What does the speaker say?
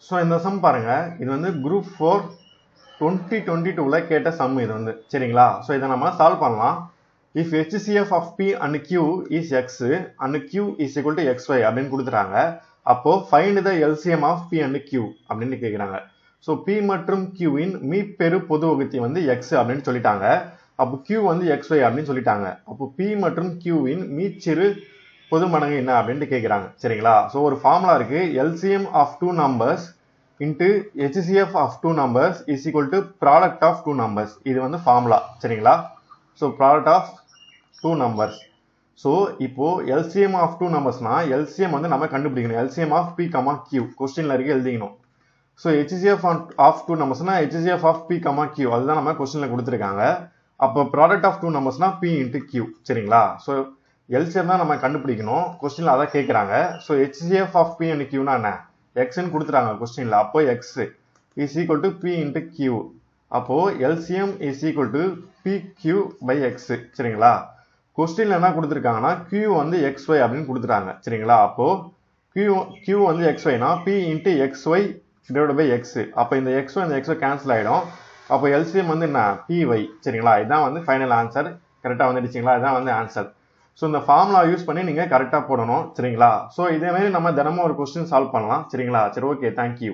So இந்த some பாருங்க, இது வந்து குரூப் 4 2022ல கேட்ட சம் இது வந்து, சரிங்களா? ஸோ இதை நம்ம சால்வ் பண்ணலாம். If HCF of P and Q is X and Q is equal to XY அப்படின்னு கொடுத்துட்டாங்க. அப்போ find the LCM of P and Q அப்படின்னு கேட்குறாங்க. ஸோ P மற்றும் Q இன் மீப்பெரு பொது வகுத்தி வந்து X அப்படின்னு சொல்லிட்டாங்க. அப்போ Q வந்து XY அப்படின்னு சொல்லிட்டாங்க. அப்போ P மற்றும் Q இன் மீச்சிறு பொது மடங்கு என்ன அப்படின்னு கேட்குறாங்க, சரிங்களா? ஸோ ஒரு ஃபார்முலா இருக்கு, LCM of two numbers into HCF of two numbers is equal to product of two numbers. இது வந்து ஃபார்முலா, சரிங்களா? So product of two numbers. So இப்போ LCM of two numbersனா LCM வந்து நம்ம கண்டுபிடிக்கணும். LCM of P, Q கொஸ்டின்ல இருக்கு, எழுதிக்கணும். ஸோ HCF of two numbersனா HCF of P, Q அதுதான் நம்ம கொஸ்டின்ல கொடுத்துருக்காங்க. அப்போ ப்ராடக்ட் ஆஃப் டூ நம்பர்ஸ்னா P into Q, சரிங்களா? ஸோ LCM தான் நம்ம கண்டுபிடிக்கணும், கொஸ்டின்ல அதான் கேட்குறாங்க. So HCF of P and Qனா என்ன, எக்ஸ்ன்னு கொடுத்துட்டாங்க கொஸ்டின்ல. அப்போ X is equal to P into Q. அப்போ LCM is equal to PQ by X, சரிங்களா? கொஸ்டின்ல என்ன கொடுத்துருக்காங்கன்னா Q வந்து XY அப்படின்னு கொடுத்துட்டாங்க, சரிங்களா? அப்போ Q வந்து XYனா P into XY divided by X. அப்போ இந்த XY இந்த XY கேன்சல் ஆகிடும். அப்போ LCM வந்து என்ன, PY, சரிங்களா? இதுதான் வந்து ஃபைனல் ஆன்சர். கரெக்டாக வந்துடுச்சிங்களா? இதுதான் வந்து ஆன்சர். ஸோ இந்த ஃபார்முலா யூஸ் பண்ணி நீங்கள் கரெக்டாக போடணும், சரிங்களா? ஸோ இதே மாதிரி நம்ம தினமும் ஒரு கொஸ்டின் சால்வ் பண்ணலாம், சரிங்களா? சரி, ஓகே, தேங்க்யூ.